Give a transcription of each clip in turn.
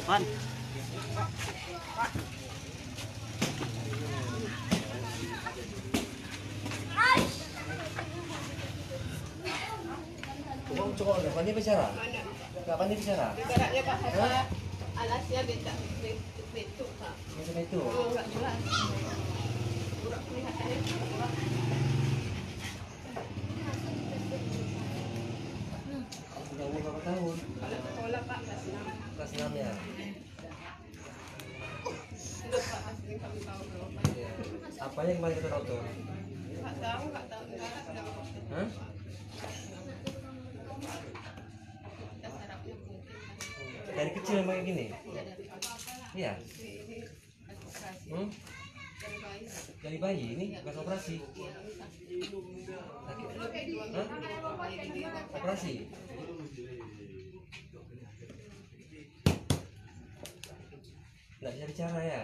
Pan. Kung cokol, pandai bicara? Nggak pandai bicara? Ibaratnya bahasa alasnya beda betul Pak. Macam itu? Oh, nggak jelas. Kurang kelihatannya kurang. Sudah umur berapa tahun? Kalau sekolah Pak kelas 6. Kelas 6 ya? Sudah Pak asli kami tahu berapa. Iya. Apanya yang paling kotor? Nggak tahu, nggak ada. Hah? Kita sarapnya mungkin. Dari kecil emang kayak gini? Iya. Ini operasi Hmm? dari bayi. Dari bayi ini bekas operasi? Sakit? Hah? Operasi? Nggak bisa bicara ya?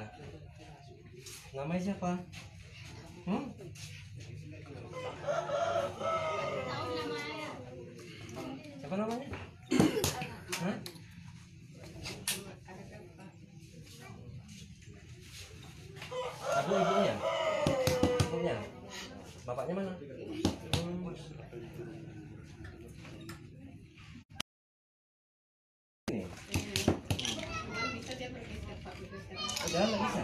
Namanya siapa? Hmm? Siapa namanya? Hah? Aku ibunya? Ibunya? Bapaknya mana? Ini? Bisa dia bergeser Pak, bergeser. Jalan nggak bisa?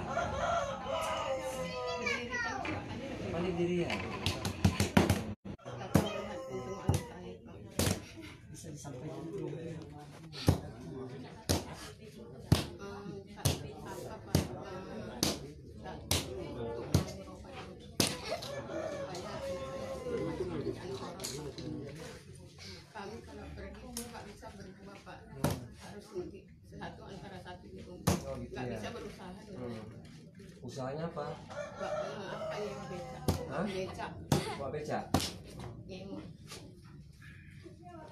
Berdiri kan gerakannya lebih Paling dirian. tapi melihat untung anak saya Pak. Bisa disampaikan dulu. Kami kalau pergi nggak bisa berdua Pak, harus satu antara satu di rumah, Oh, gitu nggak ya? bisa berusaha. Usahanya apa? Apa yang becak? Hah? Becak, Bawa becak. yang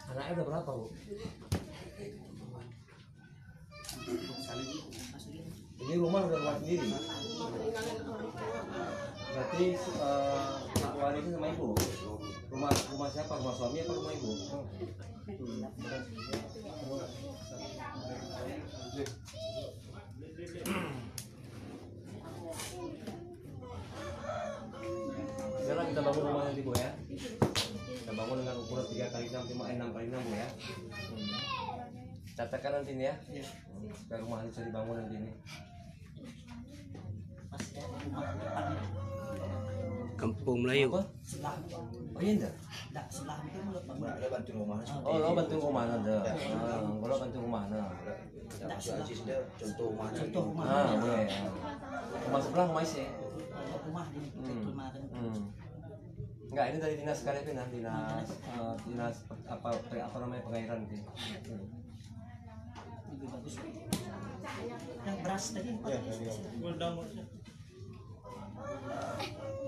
Anaknya udah berapa, Bu? Ini rumah udah rumah sendiri. meninggalkan orang tua Pak. Berarti Pak Wali itu sama ibu. Rumah siapa? Rumah suami apa rumah ibu? Sekarang kita bangun rumahnya di Bu ya. Kita bangun dengan ukuran 3x6, 6x6 Bu ya. Catatkan nanti ini ya. Supaya rumah bisa dibangun nanti ini. Masih ada rumah depannya. Kampung Melayu. Apa? Sebelah. Oh iya enggak? Enggak, sebelah itu mulut Pak. Ada bantu rumah. Oh, lo bantu rumah ada. Kalau bantu rumah ada. Enggak, Masuk aja sudah contoh rumah. contoh rumah. Ah, boleh. Rumah sebelah rumah isi. Ada rumah di kemarin. Enggak, ini dari dinas Kalepin, dinas apa namanya pengairan sih. Lebih bagus. Yang beras tadi Pak.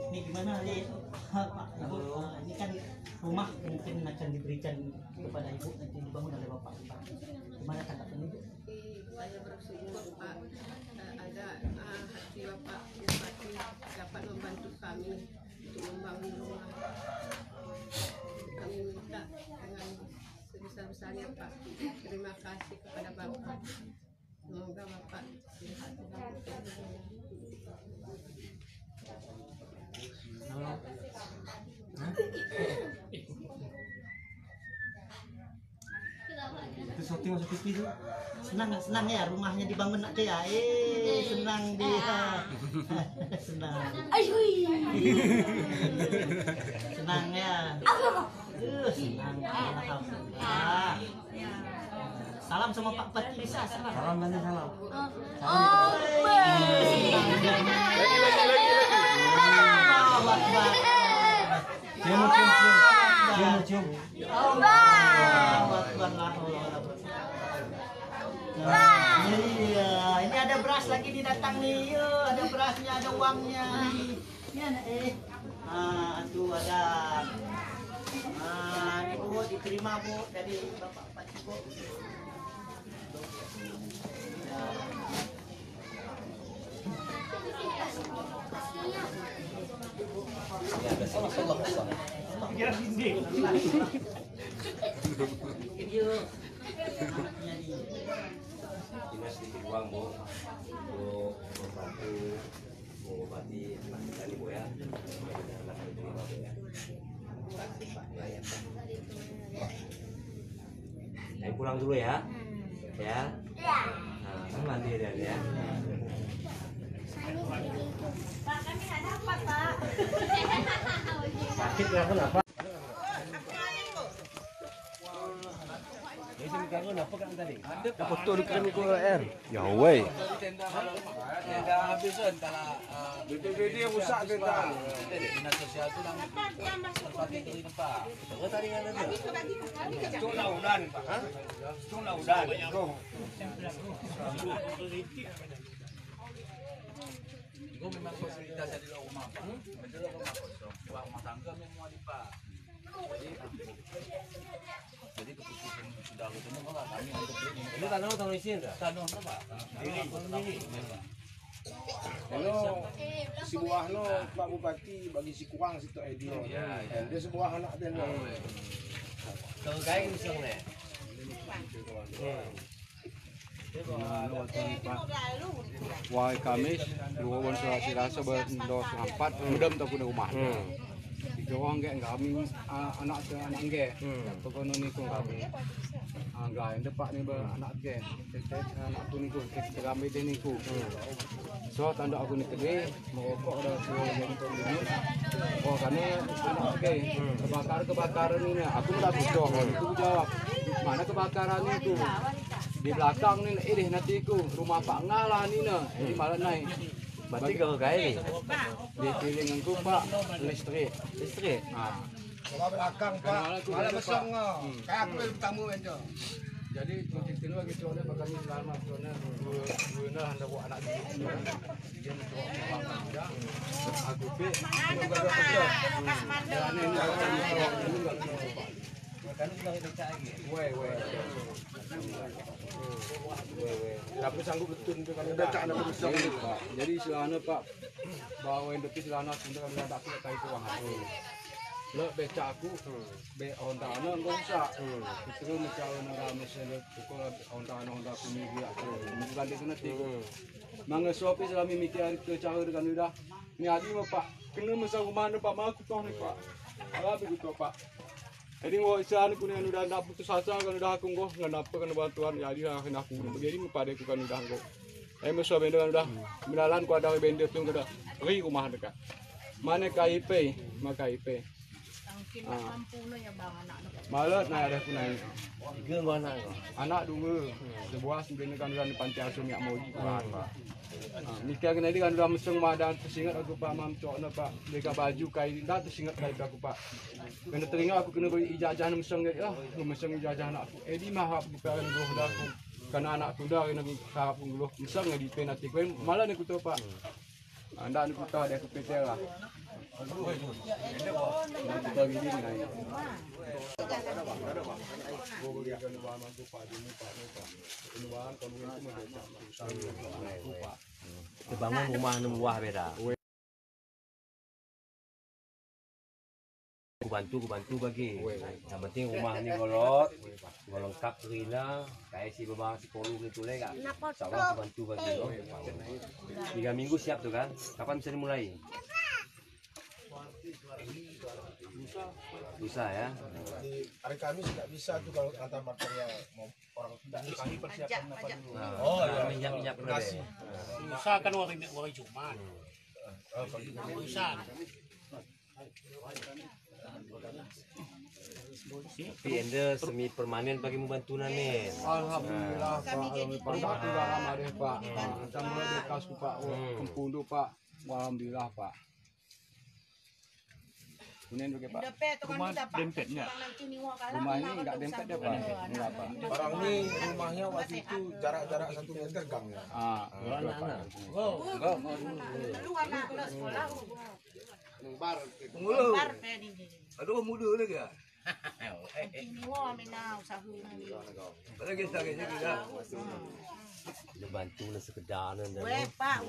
Ini gimana nih Pak Ibu? Ini kan rumah mungkin akan diberikan kepada Ibu nanti dibangun oleh Bapak. Gimana tanggapan Ibu? Saya bersyukur Pak, ada hati Bapak Bupati dapat membantu kami untuk membangun rumah. Kami minta dengan sebesar-besarnya Pak, terima kasih kepada Bapak. Semoga Bapak sehat dan Itu syuting masuk TV tuh. Senang ya rumahnya dibangun nak ya. Senang dia. Senang. Senang ya. Senang. Alhamdulillah. Salam sama Pak Pati bisa salam. Salam nanti salam. Cium. Iya, ini ada beras lagi didatang nih. Ada berasnya, ada uangnya nih. Ini anak aduh ada. Ini Bu diterima Bu dari Bapak Pati Bu. Ya, ada sama. Kira dinding. Video. Anaknya nih. Dinas sedikit uang Bu untuk membantu mengobati anak kita nih Bu ya. Mudah-mudahan anak diterima Bu ya. Ya, Pak. Saya pulang dulu ya. Ya. Nah, kan mandi dan ya. Pak, kami nggak dapat, Pak. Sakit ya kenapa? Ini sih kangen apa kan tadi? Dapat tuh dikirim ke air. Ya weh. Tenda habisan kalau BPBD yang rusak kita. Dinas sosial itu nang sesuatu itu Pak. Oh tadi kan ada. Itu laudan Pak. Hah? Itu laudan. Itu memang fasilitasnya di rumah Pak. Betul rumah kosong. Rumah tangga memang di Pak. Jadi keputusan sudah ketemu Pak kami untuk ini. Ini tanah tahun isin dah. Tanah apa Pak? Ini Ano, si buah no, Pak Bupati bagi si kurang situ Edi. Dia sebuah anak dia. Kalau kain bisa nih. Wah Kamis, dua orang Sulawesi rasa berdos empat, mudam tak punya rumah. Tiga orang kami anak enggak. Pokoknya ni kami. Enggak, yang depan ni anak enggak. Anak tu ni kita kami dia ni So tanda aku ni kedai, merokok dah suruh yang tu ni. Oh kerana anak enggak kebakaran ni aku dah butuh. Aku jawab, mana kebakaran ni tu? Di belakang ni nanti ku rumah Pak Ngalah ni jadi malah naik. Berarti kalau kain Di piling aku Pak listrik. listrik. Kalau belakang Pak, malah besar ngah. Kayak aku yang pertama itu. Jadi konten lagi soalnya bakal selama soalnya dua anda buat anak dia aku pe juga ada kerja. Dan ini Kan sudah kita lagi. Weh. Tapi sanggup betul tu kalau dah cak nak besar. Jadi selana Pak bawa yang dekat selana sudah kami ada aku kai tu wah. Lo beca aku be Honda ana engko rusak. Itu macam orang mesin pukul Honda aku ni dia aku. Bukan dia kena tik. Mangga sopi selami mikir ke cara dengan udah. Ni adi Pak. Kena masa rumah Pak mak aku tahu ni Pak. Apa begitu Pak. Jadi mau isian aku ni udah nak putus asa kan udah aku ngoh ngan apa kan bantuan ya dia kena aku begini pada aku kan udah ngoh. Masa benda kan udah belalan ku ada benda tu kada ri rumah dekat. Mana KIP, maka KIP. Malah nak ada aku naik. Tiga gua anak kau. Anak dua. Sebuah sebenarnya kan udah di panti asuhan Yak Moji Pak. Nikah kena dia kan udah meseng madan tersingat aku Pak mam cokna Pak. Mereka baju kain dah tersingat kain aku Pak. Kena teringat aku kena beri ijazah meseng dia. Meseng ijazah anak aku. Di mahap bukan gua dah aku. Karena anak aku dah kena harap gua meseng di pen nanti koin malah ni aku tahu Pak. Anda ni kita dia aku petel lah. Kita gini ni naik. Gua berikan bahan aku Pak ini Pak. Bahan kamu itu mendesak usaha aku Pak. Terbangun rumah buah beda. Aku bantu bagi. Yang penting rumah ni golot, lengkap kerina, kayak si baba si kolu gitu le kak. Insyaallah aku bantu bagi. 3 minggu siap tu kan? Kapan bisa dimulai? Bisa ya. Di hari Kamis tidak bisa tu kalau antar material mau orang kami persiapan apa dulu. Oh ya minyak nasi. Usahakan orang Jumat. Usaha. Tapi anda semi permanen bagi membantu namin. Alhamdulillah Pak. Alhamdulillah sudah lama deh Pak. Sama bekas Pak. Kempundu Pak. Alhamdulillah Pak. Kemudian juga Pak. Rumah dempetnya. Rumah ini enggak dempet dia Pak. Enggak Pak. Orang ni rumahnya waktu itu jarak-jarak 1 meter gangnya. Anak-anak. Mulu. Aduh muda lagi ah. Lagi sakit juga. Dia bantu lah sekedar nanda. Pak.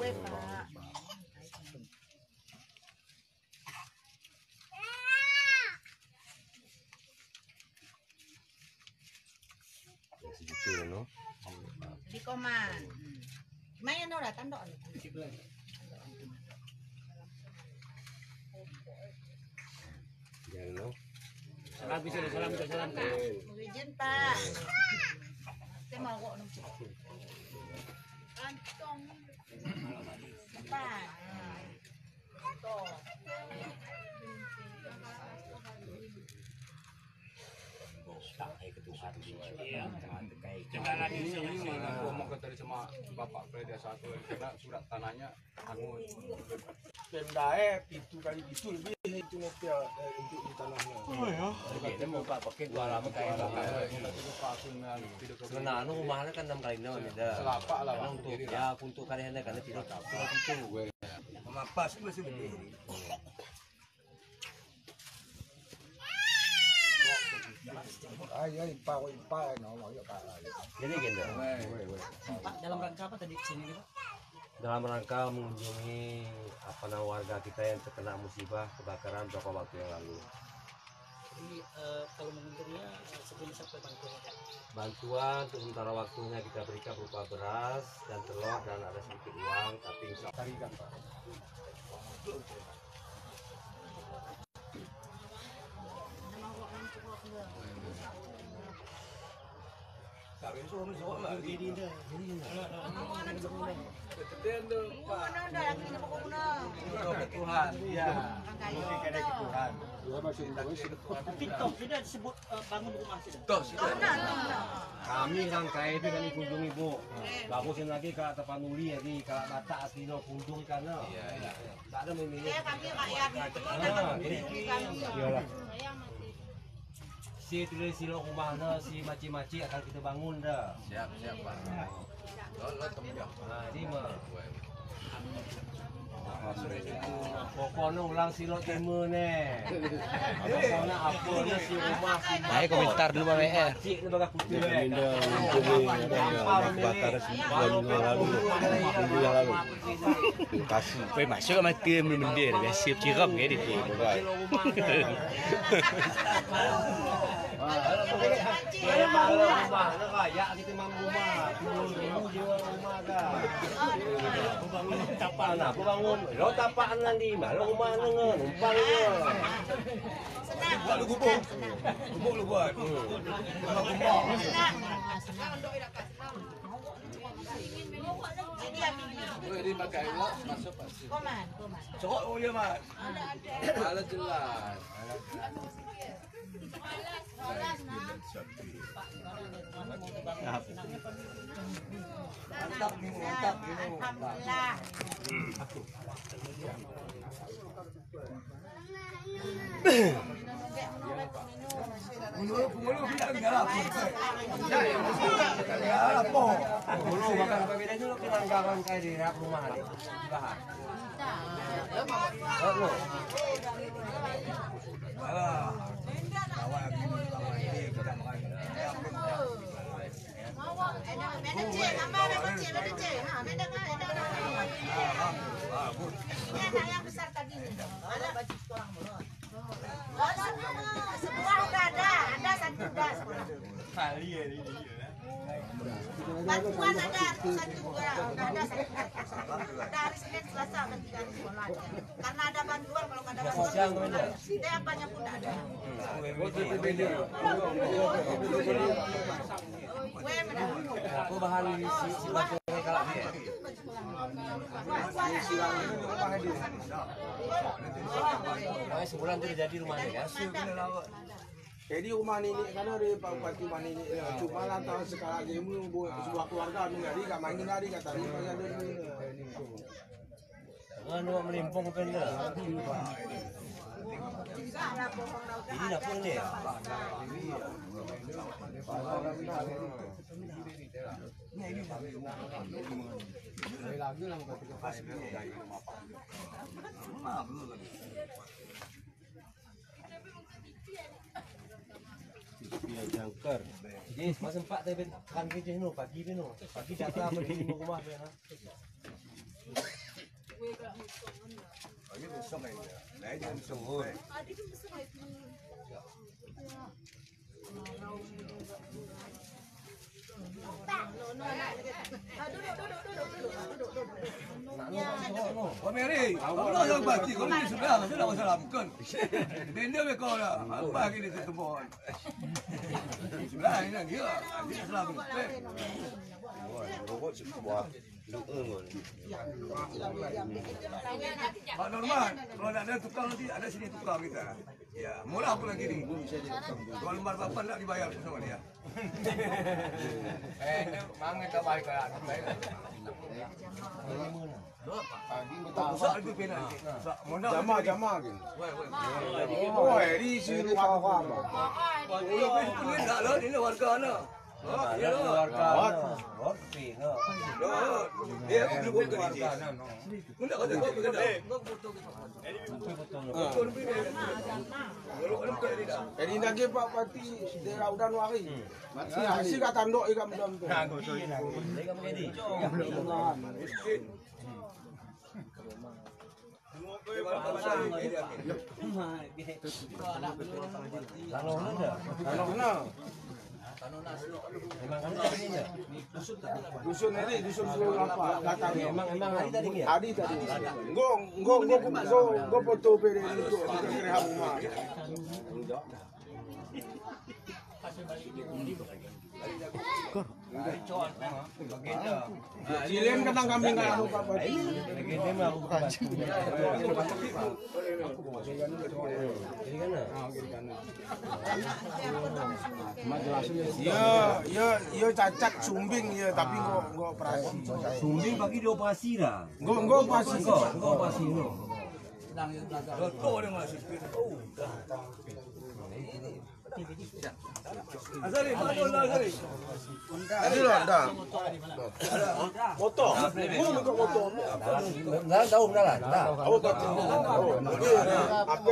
Betul no. Di koman. Mayan ora tandok. Ya no. Salam bisa salam ke salam ke. Izin Pak. Saya mau kok nunggu. Kantong. Pak. Tuh. Jangan lagi Ini aku mau ketemu sama bapak Preda satu karena surat tanahnya hangus. Pemdae itu kali itu lebih itu ngepel untuk di tanahnya. Kita mau pakai dua lama kayak karena anu rumahnya kan 6 kali naon ya. Selapak lah. Karena untuk ya untuk karyanya karena tidak tahu itu. Mapas masih berdiri. Ay, ipa no, ya Pak. Jadi gitu. Pak, dalam rangka apa tadi sini gitu? Dalam rangka mengunjungi warga kita yang terkena musibah kebakaran beberapa waktu yang lalu. Ini kalau mengunjunginya sebelum sampai bantuan. Bantuan untuk sementara waktunya kita berikan berupa beras dan telur dan ada sedikit uang, tapi insya Allah Tarikan Pak. Tuhan, ya. Tapi toh tidak disebut bangun rumah tidak. kami rangkai itu kan kunjungi Bu. Bagusin lagi kalau Tapanuli jadi kalau Batak asli no kunjung karena. Tak ada memilih. Iyalah. Si tulis silo rumahnya si maci-maci akan kita bangun dah. Siap, Pak. Lo tembak. Nah, ini mah. Pokoknya ulang silo temu nih. Pokoknya apa si rumah si. Baik komentar dulu Pak WR. Cik ni bagai putih. Kasih. Kowe masuk ke mati mendir, siap cirap ke itu. Rumah kaya kita mampu rumah. Rumah dah. Tapak nak bangun. Lo tapak nanti mah lo rumah nengen numpangnya. Buat lu gubuk. Gubuk lu buat. Ini pakai uang masuk pasti. Koman. Cokok oh ya Mas. Kalau jelas. Mantap nih, mantap nih. Alhamdulillah. Pengulu bilang enggak apa. Dulu makan berbeda dulu kenanggaran kayak di rak rumah ni. Bahan. Oh, yang besar tadi nih. Sebuah udah ada satu udah sekolah. Bantuan ada satu udah ada satu. Ada hari Senin Selasa kan 3 hari sekolah. Karena ada bantuan kalau nggak ada bantuan. Dia apanya pun tidak ada. aku bahan si baju kalau dia. Sebulan tu jadi rumah ni kan. Jadi rumah nenek kan ada Pak Bupati rumah nenek. Cuma lantaran sekarang ini sebuah keluarga menjadi kat main hari kata ni pasal ada ni. Anu melimpung benda. Ini dapur ni ya. Lagi lah ketika pas Jangkar. Jadi mas sempat tadi kan kerja ni pagi ni pagi datang beli rumah dia. Lagi besok ni. Lain jam sungguh. Kau Mary, Allah yang pasti kau ni sudah salamkan. Dia kau dah. Apa lagi ni setembon. Sudah ini dia. Dia salamkan. Robot sebuah Pak Norman, kalau nak ada tukang nanti ada sini tukang kita. Ya, murah pula gini. Kalau lembar papan nak dibayar sama dia. Mang kita baik ke anak baik. Usah itu pena. Jama gitu. Oh, di sini apa? Ini dah lah, ini warga anak. Dia dulu ke sini. Mula kata kau berkata. Jadi lagi Pak Pati daerah Udan Wari. Si kat tanduk ikan mudam tu. Dusun ini dusun apa? Datang. Emang hari tadi ya? Adi tadi. Go foto pere itu kira rumah. Cilin kadang kambing kan Pak Pati. Legenda mah aku bukan. Ya cacat sumbing ya tapi enggak operasi. Sumbing bagi dioperasi dah. Enggak operasi. Enggak operasi no. Betul dia masih. Asari, mana lah Asari? Ini loh, dah. Foto. Mau buka foto. Dah tahu dah lah. Tahu tak? Apa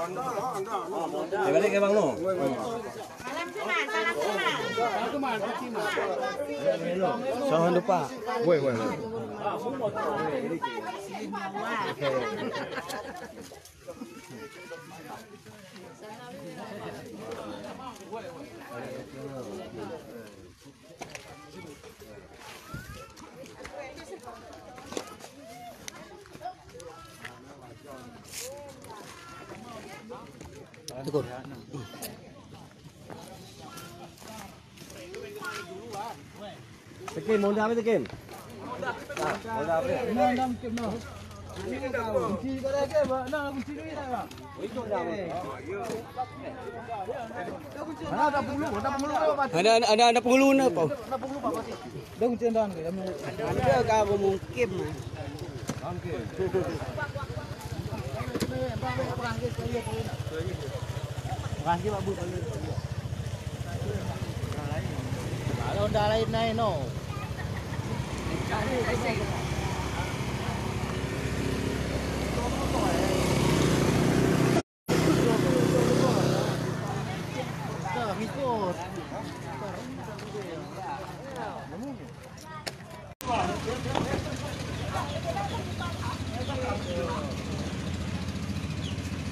Anda. Balik ke bang no. Jangan lupa. Woi. Tukun. Tekim, mau dah apa tekim? Mau dah apa? Mau tekim no. Kunci kat dia ke? Nak kunci ni tak bang? Itu dah. Ada pengulu, ada pengulu na apa? Ada pengulu Pak Pati. Dah kunci dah ke? Ada kau mungkin. Okey. Makasih Pak Bu. Kalau dah lain naik no.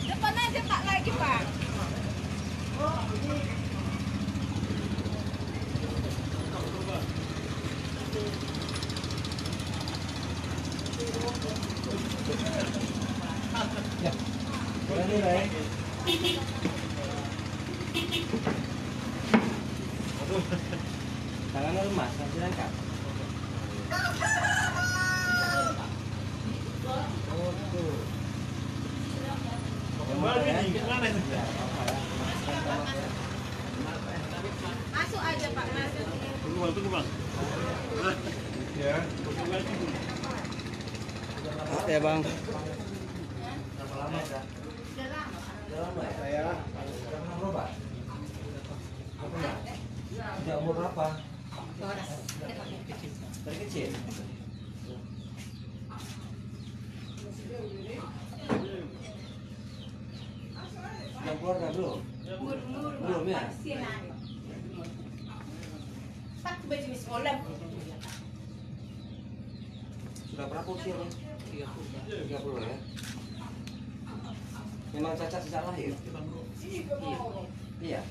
Depan aja Pak lagi Pak. Tangan lemas, kasih angkat. Masuk aja Pak, masuk. Tunggu bang. Ya. Ya bang. Sudah lama. Saya Sudah umur berapa? Dari kecil. Sudah keluarga belum? Belum ya? Pak baju sekolah. Sudah berapa usia bang? 30 ya? Memang cacat sejak lahir? Iya.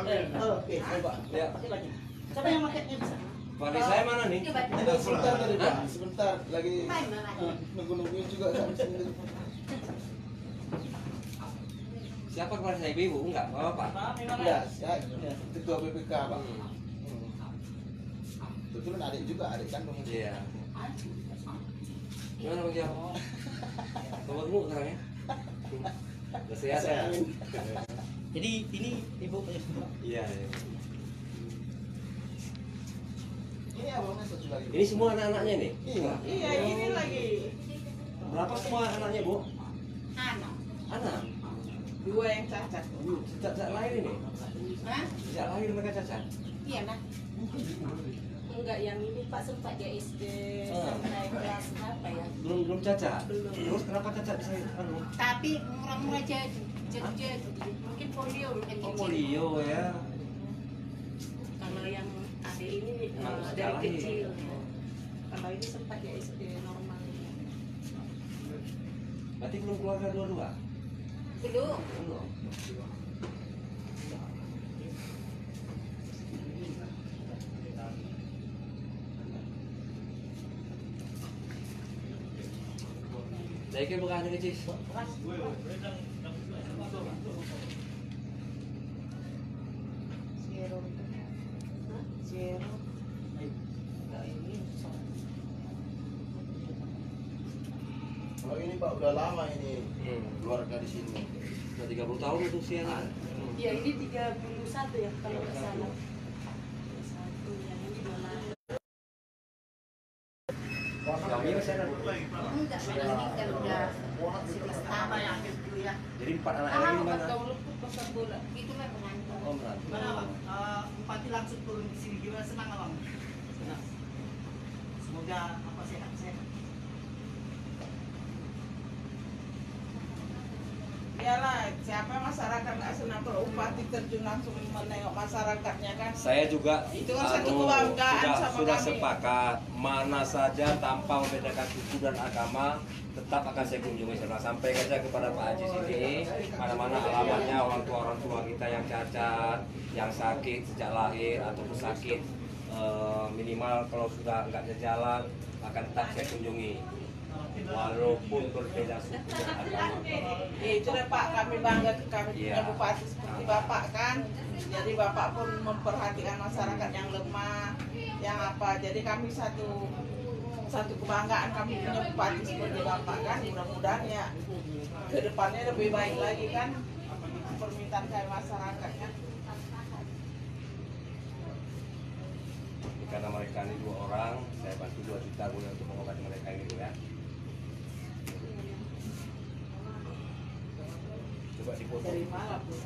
Oke. Coba. Ya. Pakai baju. Siapa yang makainya bisa? Balik saya mana nih? Sebentar tadi Pak, sebentar lagi nunggu juga kan. Siapa kepala saya ibu? Enggak, Bapak. Iya, saya ketua BPK Pak. Kebetulan adik juga, adik kandung. Iya. Gimana Bang Jam? Bawa dulu sekarang ya. Udah sehat ya? Jadi ini ibu Iya. Ini abangnya satu lagi. Ini semua anak-anaknya nih? Iya, ini lagi. Berapa semua anaknya, Bu? Anak. Anak? 2 yang cacat. Sejak lahir ini? Hah? Sejak lahir mereka cacat? Iya, Nak. Enggak, yang ini Pak sempat dia SD sampai kelas berapa ya? Belum cacat? Belum. Terus kenapa cacat bisa anu? Tapi murah-murah jadi mungkin polio mungkin Oh, kecil. polio ya. Kalau yang adik ini Sejak dari lahir. kecil. Kalau ini sempat dia SD normal. Berarti belum keluarga dua-dua? Belum. Belum. Saya kira bukan ada kecil. Zero. Zero. Kalau ini Pak udah lama ini keluarga di sini. Udah 30 tahun itu usianya. Ya ini 31 ya kalau nggak salah. 31 yang ini 28. Kami masih ada. Enggak, meninggal udah 11 tahun yang dulu ya. Jadi 4 anak lagi mana? Pasar bola. Itu mah pengantin. Oh, merantau. Mana Bang? Bupati langsung turun di sini gimana, senang nggak Bang? Senang. Semoga apa sehat-sehat. Iyalah, siapa masyarakat nggak senang kalau bupati terjun langsung menengok masyarakatnya kan? Saya juga Itu kan satu kebanggaan sama sudah kami. sepakat mana saja tanpa membedakan suku dan agama tetap akan saya kunjungi. Saya sampaikan saja kepada Pak Haji sini mana-mana alamatnya orang tua kita yang cacat, yang sakit sejak lahir ataupun sakit minimal kalau sudah nggak bisa jalan akan tetap saya kunjungi walaupun berbeda suku dan agama. Itu deh Pak, kami bangga kami punya Iya. bupati seperti Bapak kan. Jadi Bapak pun memperhatikan masyarakat yang lemah, yang apa. Jadi kami satu kebanggaan kami punya bupati seperti Bapak kan. Mudah-mudahan ya ke depannya lebih baik lagi kan permintaan kayak masyarakat kan. Karena mereka ini 2 orang, saya bantu 2 juta boleh untuk mengobati mereka ini ya. Coba dipoto. Dari mana pun.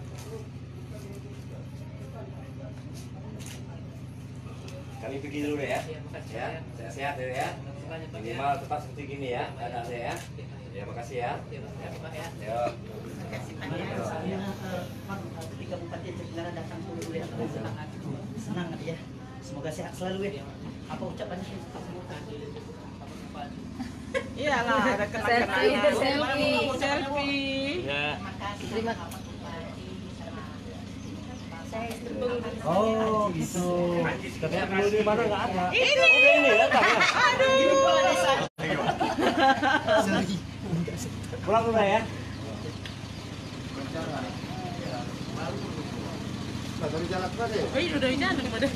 Kami pergi dulu ya. Ya, sehat-sehat dulu ya. Minimal tetap seperti gini ya, keadaan saya ya. Ya, makasih ya. Ya. Ketika Bupati Jepara datang dulu ya, senang ya. Semoga sehat selalu ya. Apa ucapannya? Iyalah, ada kenang-kenangan. Selfie. Terima kasih. Oh gitu. Katanya perlu di mana nggak ada. Ini datang ya. Ini kepala desa. Pulang dulu ya. Dari jalan mana deh? Oh iya udah jalan pada.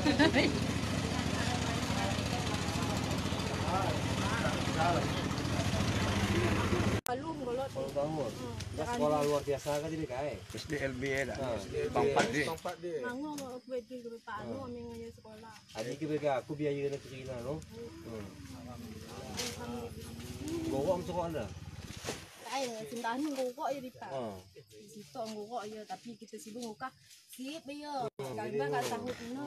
Bangun. Ya, sekolah luar biasa kan jadi kae. SDLB dah. Tempat deh. Aji ke bega aku biaya negeri na no. Bawa masuk ada. Ay, tindahan ng gugok ya Rita. Oh. Dito ang gugok ya, tapi kita sibuk muka sip ya. Kagak ka sahut na.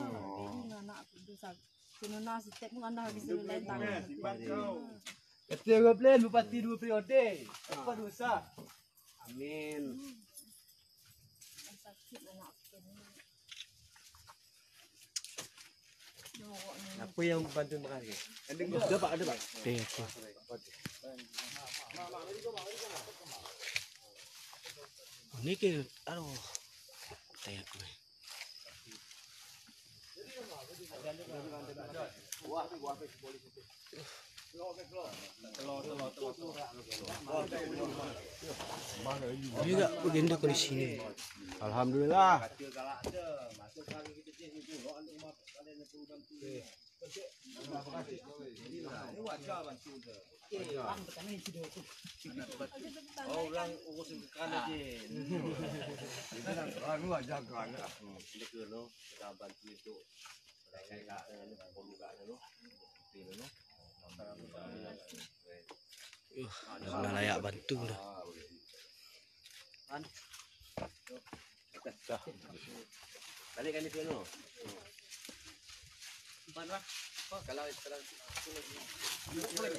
Nana aku dosa. Kinana si tep mo anda habis lentang. Ketua plan bupati 2 periode. Apa dosa? Amin. Sakit anak aku. Aku yang bantu makasih. Ada Pak, ada Pak. Ini ke, aduh, tanya gue. Juga agenda ke di sini. Alhamdulillah. Orang urusin ke kanan je. Anu aja kan. Ini ke no, kita bantu itu. Saya kat dengan perlu kat no. Itu no. Nak layak bantu dah. Balik kan itu no.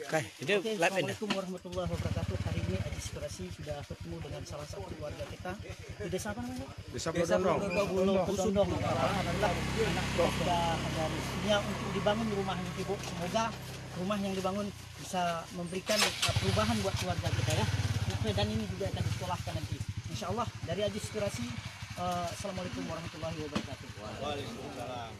Kai, dia live dah. Assalamualaikum warahmatullahi wabarakatuh. Hari ini Ajispirasi sudah ketemu dengan salah satu keluarga kita di desa apa namanya? Desa Pedondong. Pedondong adalah anak kita sudah ada rezekinya untuk dibangun rumah yang ibu. Semoga rumah yang dibangun bisa memberikan perubahan buat keluarga kita ya. Dan ini juga akan disekolahkan nanti. Insya Allah dari Ajispirasi. Assalamualaikum warahmatullahi wabarakatuh. Waalaikumsalam.